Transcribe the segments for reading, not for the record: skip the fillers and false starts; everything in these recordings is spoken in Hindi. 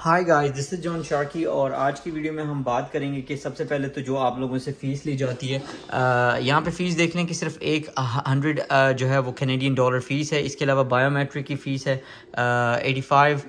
Hi guys, this is John Sharky और आज की वीडियो में हम बात करेंगे कि सबसे पहले तो जो आप लोगों से फ़ीस ली जाती है। यहाँ पे फ़ीस देख लें कि सिर्फ एक 100 जो है वो कैनेडियन डॉलर फ़ीस है। इसके अलावा बायोमेट्रिक की फ़ीस है 85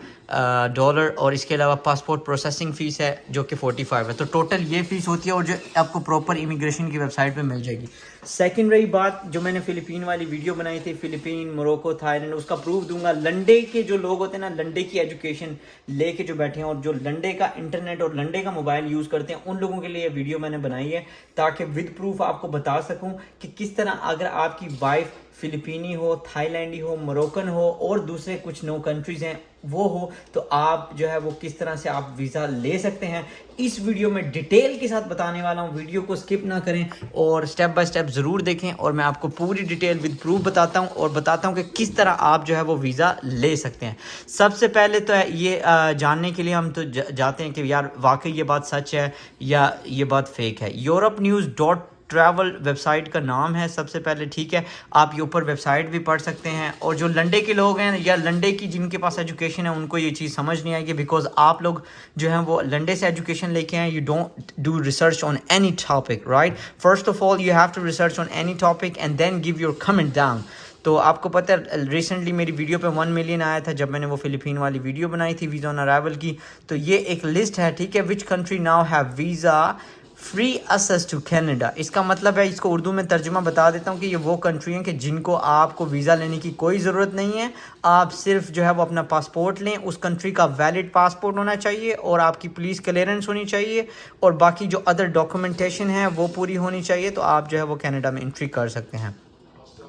डॉलर और इसके अलावा पासपोर्ट प्रोसेसिंग फ़ीस है जो कि 45 है। तो टोटल ये फ़ीस होती है और जो आपको प्रॉपर इमिग्रेशन की वेबसाइट पे मिल जाएगी। सेकंड रही बात, जो मैंने फ़िलिपीन वाली वीडियो बनाई थी, फ़िलिपीन, मोरक्को, थाईलैंड, उसका प्रूफ दूंगा। लंडे के जो लोग होते हैं ना, लंडे की एजुकेशन लेके जो बैठे हैं और जो लंडे का इंटरनेट और लंडे का मोबाइल यूज़ करते हैं, उन लोगों के लिए ये वीडियो मैंने बनाई है ताकि विद प्रूफ आपको बता सकूं कि किस तरह अगर आपकी वाइफ फिलिपीनी हो, थाईलैंडी हो, मोरक्कन हो और दूसरे कुछ 9 कंट्रीज़ हैं वो हो, तो आप जो है वो किस तरह से आप वीज़ा ले सकते हैं। इस वीडियो में डिटेल के साथ बताने वाला हूँ। वीडियो को स्किप ना करें और स्टेप बाय स्टेप ज़रूर देखें और मैं आपको पूरी डिटेल विद प्रूफ बताता हूँ और बताता हूँ कि किस तरह आप जो है वो वीज़ा ले सकते हैं। सबसे पहले तो ये जानने के लिए हम तो जाते हैं कि यार वाकई ये बात सच है या ये बात फेक है। Europe news dot travel website का नाम है सबसे पहले, ठीक है। आप ये ऊपर वेबसाइट भी पढ़ सकते हैं और जो लंडे के लोग हैं या लंडे की जिनके पास एजुकेशन है उनको ये चीज़ समझ नहीं आएगी, बिकॉज आप लोग जो हैं वो लंडे से एजुकेशन लेके आए। You don't do research on any topic, right. First of all you have to research on any topic and then give your comment down. तो आपको पता है रिसेंटली मेरी वीडियो पे 1 मिलियन आया था जब मैंने वो फ़िलिपीन वाली वीडियो बनाई थी वीज़ा ऑन अराइवल की। तो ये एक लिस्ट है, ठीक है। Which country now have visa free access to Canada. इसका मतलब है, इसको उर्दू में तर्जुमा बता देता हूँ कि ये वो कंट्री हैं कि जिनको आपको वीज़ा लेने की कोई ज़रूरत नहीं है। आप सिर्फ जो है वो अपना पासपोर्ट लें, उस कंट्री का वैलिड पासपोर्ट होना चाहिए और आपकी पुलिस क्लियरेंस होनी चाहिए और बाकी जो अदर डॉक्यूमेंटेशन है वो पूरी होनी चाहिए। तो आप जो है वो कनाडा में एंट्री कर सकते हैं।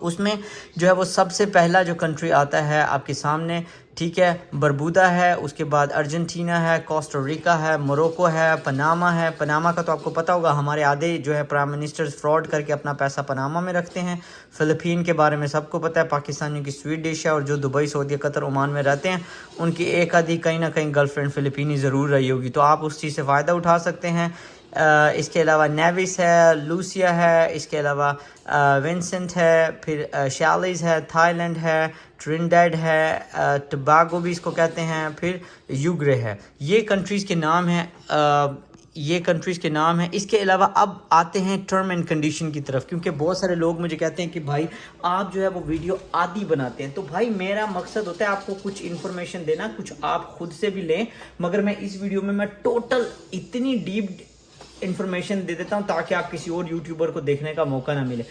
उसमें जो है वो सबसे पहला जो कंट्री आता है आपके सामने, ठीक है, बरबूदा है, उसके बाद अर्जेंटीना है, कोस्टा रिका है, मोरक्को है, पनामा है। पनामा का तो आपको पता होगा, हमारे आधे जो है प्राइम मिनिस्टर्स फ्रॉड करके अपना पैसा पनामा में रखते हैं। फ़िलिपीन के बारे में सबको पता है, पाकिस्तानियों की स्वीट डिश है और जो दुबई, सऊदी, कतर, ओमान में रहते हैं उनकी एक आधी कहीं ना कहीं गर्लफ्रेंड फ़िलिपीनी ज़रूर रही होगी। तो आप उस चीज़ से फ़ायदा उठा सकते हैं। इसके अलावा नेविस है, लूसिया है, इसके अलावा विंसेंट है, फिर शैलीज है, थाईलैंड है, ट्रिनिडेड है, टोबैगो भी इसको कहते हैं, फिर यूग्रे है। ये कंट्रीज़ के नाम हैं। ये कंट्रीज़ के नाम हैं। इसके अलावा अब आते हैं टर्म एंड कंडीशन की तरफ, क्योंकि बहुत सारे लोग मुझे कहते हैं कि भाई आप जो है वो वीडियो आधी बनाते हैं। तो भाई मेरा मकसद होता है आपको कुछ इन्फॉर्मेशन देना, कुछ आप खुद से भी लें, मगर मैं इस वीडियो में मैं टोटल इतनी डीप इन्फॉर्मेशन दे देता हूं ताकि आप किसी और यूट्यूबर को देखने का मौका ना मिले।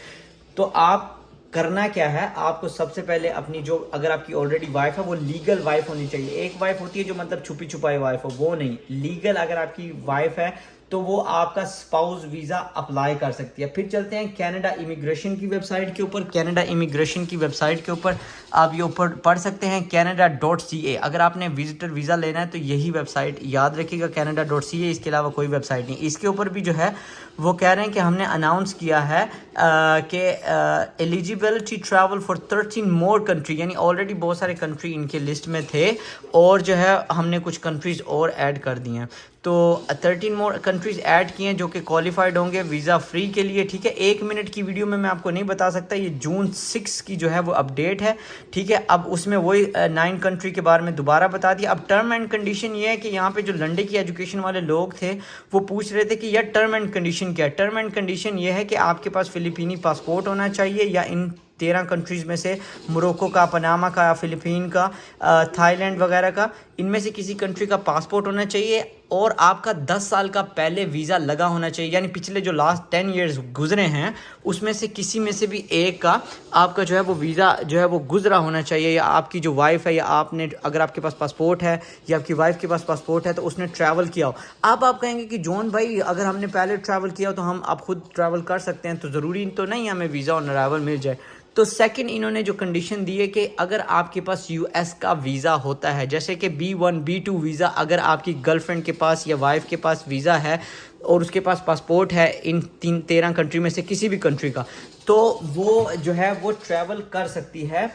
तो आप करना क्या है, आपको सबसे पहले अपनी जो, अगर आपकी ऑलरेडी वाइफ है वो लीगल वाइफ होनी चाहिए। एक वाइफ होती है जो मतलब छुपी छुपाई वाइफ हो, वो नहीं, लीगल अगर आपकी वाइफ है तो वो आपका स्पाउस वीज़ा अप्लाई कर सकती है। फिर चलते हैं कनाडा इमिग्रेशन की वेबसाइट के ऊपर। कनाडा इमिग्रेशन की वेबसाइट के ऊपर आप ये ऊपर पढ़ सकते हैं canada.ca। अगर आपने विजिटर वीज़ा लेना है तो यही वेबसाइट याद रखिएगा, canada.ca। इसके अलावा कोई वेबसाइट नहीं। इसके ऊपर भी जो है वो कह रहे हैं कि हमने अनाउंस किया है कि eligibility travel for 13 more country, यानी ऑलरेडी बहुत सारे कंट्री इनके लिस्ट में थे और जो है हमने कुछ कंट्रीज़ और ऐड कर दी हैं। तो 13 मोर कंट्रीज़ ऐड किए हैं जो कि क्वालिफाइड होंगे वीज़ा फ्री के लिए, ठीक है। 1 मिनट की वीडियो में मैं आपको नहीं बता सकता। ये जून 6 की जो है वो अपडेट है, ठीक है। अब उसमें वही 9 कंट्री के बारे में दोबारा बता दिया। अब टर्म एंड कंडीशन ये है कि यहाँ पे जो लंडे की एजुकेशन वाले लोग थे वो पूछ रहे थे कि यार टर्म एंड कंडीशन क्या है। टर्म एंड कंडीशन ये है कि आपके पास फ़िलिपीनी पासपोर्ट होना चाहिए या इन 13 कंट्रीज़ में से मोरक्को का, पनामा का, फ़िलिपीन का, थाईलैंड वगैरह का, इनमें से किसी कंट्री का पासपोर्ट होना चाहिए और आपका 10 साल का पहले वीज़ा लगा होना चाहिए। यानी पिछले जो लास्ट 10 ईयर्स गुजरे हैं उसमें से किसी में से भी एक का आपका जो है वो वीज़ा जो है वो गुजरा होना चाहिए, या आपकी जो वाइफ है या आपने, अगर आपके पास पासपोर्ट है या आपकी वाइफ के पास पासपोर्ट है तो उसने ट्रैवल किया हो। अब आप कहेंगे कि जॉन भाई अगर हमने पहले ट्रैवल किया हो तो हम अब खुद ट्रैवल कर सकते हैं, तो ज़रूरी तो नहीं हमें वीज़ा ऑन अराइवल मिल जाए। तो सेकंड इन्होंने जो कंडीशन दी है कि अगर आपके पास यूएस का वीज़ा होता है, जैसे कि B1 B2 वीज़ा, अगर आपकी गर्लफ्रेंड के पास या वाइफ के पास वीज़ा है और उसके पास पासपोर्ट है इन 13 कंट्री में से किसी भी कंट्री का, तो वो जो है वो ट्रैवल कर सकती है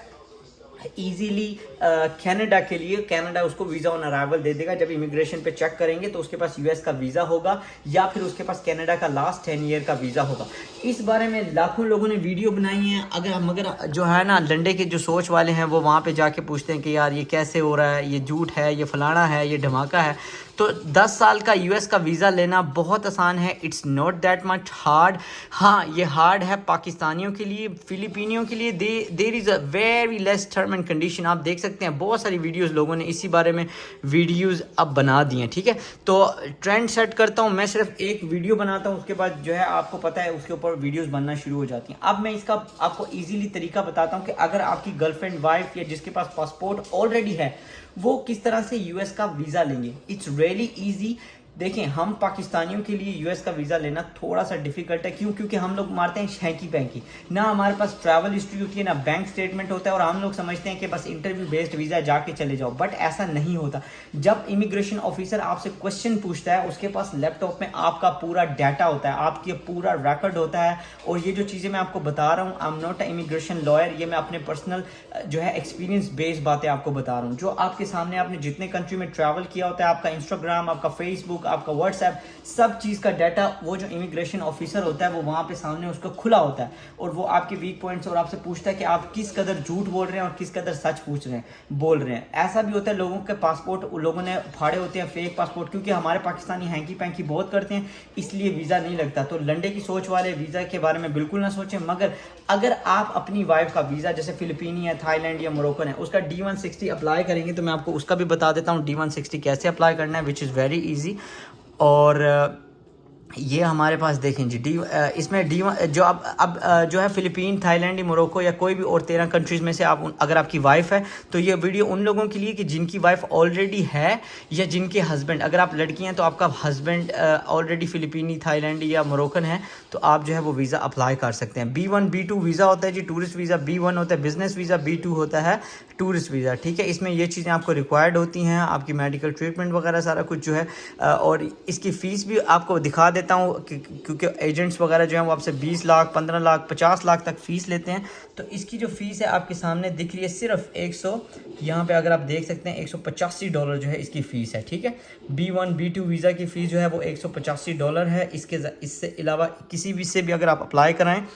इजीली कनाडा के लिए, कनाडा उसको वीज़ा ऑन अराइवल दे देगा। जब इमिग्रेशन पे चेक करेंगे तो उसके पास यूएस का वीज़ा होगा या फिर उसके पास कनाडा का लास्ट 10 ईयर का वीज़ा होगा। इस बारे में लाखों लोगों ने वीडियो बनाई है। मगर जो है ना, लंडे के जो सोच वाले हैं वो वहाँ पे जाके पूछते हैं कि यार ये कैसे हो रहा है, ये झूठ है, ये फलाना है, ये धमाका है। तो 10 साल का यूएस का वीज़ा लेना बहुत आसान है। It's not that much hard. हाँ, ये हार्ड है पाकिस्तानियों के लिए, फिलिपीनियों के लिए। There is a very less term and condition. आप देख सकते हैं बहुत सारी वीडियोस लोगों ने इसी बारे में वीडियोस अब बना दी हैं, ठीक है। तो ट्रेंड सेट करता हूँ मैं, सिर्फ एक वीडियो बनाता हूँ, उसके बाद जो है आपको पता है उसके ऊपर वीडियोस बनना शुरू हो जाती हैं। अब मैं इसका आपको ईजीली तरीका बताता हूँ कि अगर आपकी गर्लफ्रेंड, वाइफ या जिसके पास पासपोर्ट ऑलरेडी है वो किस तरह से यूएस का वीज़ा लेंगे। It's really easy. देखें, हम पाकिस्तानियों के लिए यूएस का वीज़ा लेना थोड़ा सा डिफिकल्ट है। क्यों? क्योंकि हम लोग मारते हैं हैंकी पैंकी, ना हमारे पास ट्रैवल हिस्ट्री होती है, ना बैंक स्टेटमेंट होता है, और हम लोग समझते हैं कि बस इंटरव्यू बेस्ड वीज़ा जाके चले जाओ। बट ऐसा नहीं होता। जब इमिग्रेशन ऑफिसर आपसे क्वेश्चन पूछता है, उसके पास लैपटॉप में आपका पूरा डाटा होता है, आपके पूरा रिकॉर्ड होता है। और ये जो चीज़ें मैं आपको बता रहा हूँ, I am not a immigration lawyer, ये मैं अपने पर्सनल जो है एक्सपीरियंस बेस्ड बातें आपको बता रहा हूँ। जो आपके सामने, आपने जितने कंट्री में ट्रैवल किया होता है, आपका इंस्टाग्राम, आपका फेसबुक, आपका व्हाट्सएप, सब चीज़ का डाटा वो जो इमिग्रेशन ऑफिसर होता है वो वहाँ पे सामने उसका खुला होता है। और वो आपके वीक पॉइंट्स और आपसे पूछता है कि आप किस कदर झूठ बोल रहे हैं और किस कदर सच बोल रहे हैं। ऐसा भी होता है, लोगों के पासपोर्ट लोगों ने फाड़े होते हैं, फेक पासपोर्ट, क्योंकि हमारे पाकिस्तानी हैंकी पैंकी बहुत करते हैं, इसलिए वीज़ा नहीं लगता। तो लंडे की सोच वाले वीज़ा के बारे में बिल्कुल ना सोचें। मगर अगर आप अपनी वाइफ का वीज़ा, जैसे फिलिपीनी है, थाईलैंड या मोरक्कन है, उसका D160 अप्लाई करेंगे, तो मैं आपको उसका भी बता देता हूँ D160 कैसे अप्लाई करना है, विच इज़ वेरी ईजी। और ये हमारे पास देखें जी, इसमें जो अब जो है फिलीपीन, थाईलैंड, मोरक्को या कोई भी और 13 कंट्रीज़ में से आप, अगर आपकी वाइफ है तो ये वीडियो उन लोगों के लिए कि जिनकी वाइफ ऑलरेडी है या जिनके हस्बैंड, अगर आप लड़की हैं तो आपका हस्बैंड ऑलरेडी फिलीपीनी, थाईलैंड या मोरक्कन है, तो आप जो है वो वीज़ा अप्लाई कर सकते हैं। B1 B2 वीज़ा होता है जी, टूरिस्ट वीज़ा B1 होता है, बिजनेस वीज़ा B2 होता है, टूरिस्ट वीज़ा, ठीक है। इसमें ये चीज़ें आपको रिक्वायर्ड होती हैं, आपकी मेडिकल ट्रीटमेंट वगैरह सारा कुछ जो है। और इसकी फ़ीस भी आपको दिखा देता हूँ, क्योंकि एजेंट्स वगैरह जो हैं वो आपसे 20 लाख, 15 लाख, 50 लाख तक फ़ीस लेते हैं। तो इसकी जो फ़ीस है आपके सामने दिख रही है, सिर्फ 100, यहाँ पे अगर आप देख सकते हैं $185 जो है इसकी फ़ीस है, ठीक है। B1 B2 वीज़ा की फ़ीस जो है वो $185 है। इससे अलावा किसी भी से भी अगर आप अप्लाई कराएँ,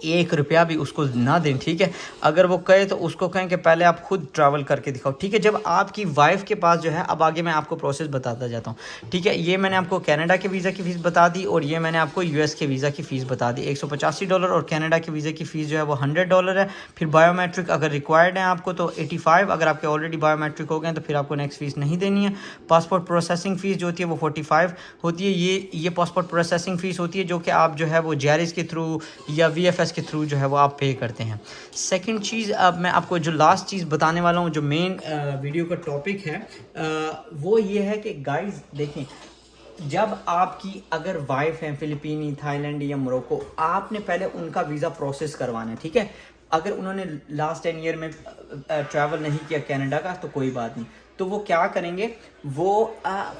1 रुपया भी उसको ना दें, ठीक है। अगर वो कहे तो उसको कहें कि पहले आप खुद ट्रैवल करके दिखाओ, ठीक है। जब आपकी वाइफ के पास जो है, अब आगे मैं आपको प्रोसेस बताता जाता हूँ, ठीक है। ये मैंने आपको कनाडा के वीज़ा की फ़ीस बता दी, और ये मैंने आपको यूएस के वीज़ा की फ़ीस बता दी, $185, और कनाडा के वीज़ा की फ़ीस जो है वो $100 है। फिर बायोमेट्रिक अगर रिक्वायर्ड है आपको तो 85, अगर आपके ऑलरेडी बायोमेट्रिक हो गए तो फिर आपको नेक्स्ट फ़ीस नहीं देनी है। पासपोर्ट प्रोसेसिंग फ़ीस जो होती है वो 45 होती है। ये पासपोर्ट प्रोसेसिंग फ़ीस होती है, जो कि आप जो है वो JRS के थ्रू या VFS के थ्रू जो है वो आप पे करते हैं। सेकंड चीज़, अब मैं आपको जो लास्ट चीज़ बताने वाला हूँ, जो मेन वीडियो का टॉपिक है, वो ये है कि गाइस देखें, जब आपकी अगर वाइफ है फिलिपीनी, थाईलैंड या मोरक्को, आपने पहले उनका वीज़ा प्रोसेस करवाना है, ठीक है। अगर उन्होंने लास्ट 10 ईयर में ट्रैवल नहीं किया कनाडा का तो कोई बात नहीं, तो वो क्या करेंगे, वो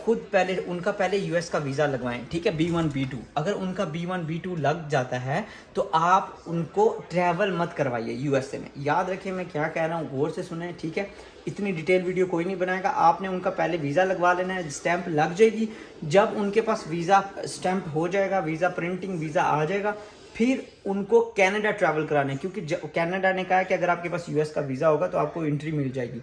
खुद पहले उनका पहले यूएस का वीज़ा लगवाएं, ठीक है। B1 B2, अगर उनका B1 B2 लग जाता है तो आप उनको ट्रैवल मत करवाइए यूएसए में। याद रखिए मैं क्या कह रहा हूँ, गौर से सुने, ठीक है। इतनी डिटेल वीडियो कोई नहीं बनाएगा। आपने उनका पहले वीज़ा लगवा लेना है, स्टैंप लग जाएगी। जब उनके पास वीज़ा स्टैंप हो जाएगा, वीज़ा प्रिंटिंग वीज़ा आ जाएगा, फिर उनको कनाडा ट्रैवल कराना है, क्योंकि कनाडा ने कहा है कि अगर आपके पास यूएस का वीज़ा होगा तो आपको एंट्री मिल जाएगी।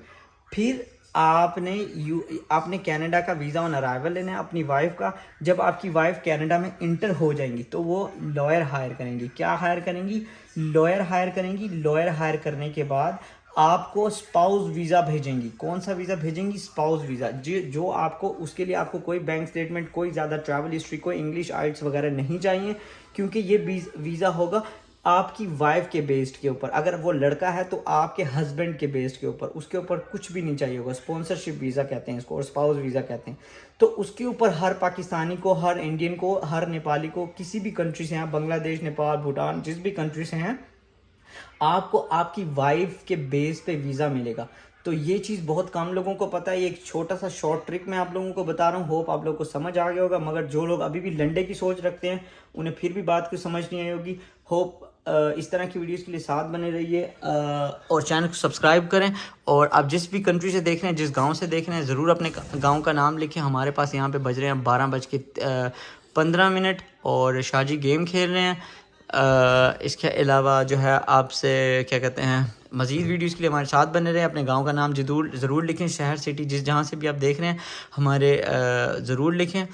फिर आपने कनाडा का वीज़ा ऑन अराइवल लेना है अपनी वाइफ का। जब आपकी वाइफ कनाडा में इंटर हो जाएंगी तो वो लॉयर हायर करेंगी। क्या हायर करेंगी? लॉयर हायर करेंगी। लॉयर हायर करने के बाद आपको स्पाउस वीज़ा भेजेंगी। कौन सा वीज़ा भेजेंगी? स्पाउस वीज़ा, जो आपको, उसके लिए आपको कोई बैंक स्टेटमेंट, कोई ज़्यादा ट्रैवल हिस्ट्री, कोई इंग्लिश आइल्स वगैरह नहीं चाहिए, क्योंकि ये वीज़ा होगा आपकी वाइफ के बेस्ड के ऊपर। अगर वो लड़का है तो आपके हस्बैंड के बेस्ड के ऊपर, उसके ऊपर कुछ भी नहीं चाहिए होगा। स्पॉन्सरशिप वीज़ा कहते हैं इसको, और स्पाउस वीज़ा कहते हैं। तो उसके ऊपर हर पाकिस्तानी को, हर इंडियन को, हर नेपाली को, किसी भी कंट्री से हैं, बांग्लादेश, नेपाल, भूटान, जिस भी कंट्री से हैं, आपको आपकी वाइफ के बेस पे वीज़ा मिलेगा। तो ये चीज़ बहुत कम लोगों को पता है। ये एक छोटा सा शॉर्ट ट्रिक मैं आप लोगों को बता रहा हूँ, होप आप लोगों को समझ आ गया होगा। मगर जो लोग अभी भी लंडे की सोच रखते हैं उन्हें फिर भी बात को समझ नहीं आई होगी। होप इस तरह की वीडियोस के लिए साथ बने रहिए और चैनल को सब्सक्राइब करें। और आप जिस भी कंट्री से देख रहे हैं, जिस गांव से देख रहे हैं, ज़रूर अपने गांव का नाम लिखें। हमारे पास यहाँ पे बज रहे हैं 12:15 और शाहजी गेम खेल रहे हैं। इसके अलावा जो है आपसे क्या कहते हैं, मज़ीद वीडियोस के लिए हमारे साथ बने रहें। अपने गांव का नाम ज़रूर लिखें, शहर सिटी जिस जहाँ से भी आप देख रहे हैं हमारे ज़रूर लिखें।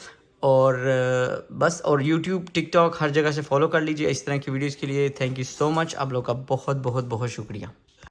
और बस, और YouTube TikTok हर जगह से फॉलो कर लीजिए इस तरह की वीडियोस के लिए। थैंक यू सो मच, आप लोग का बहुत बहुत बहुत शुक्रिया।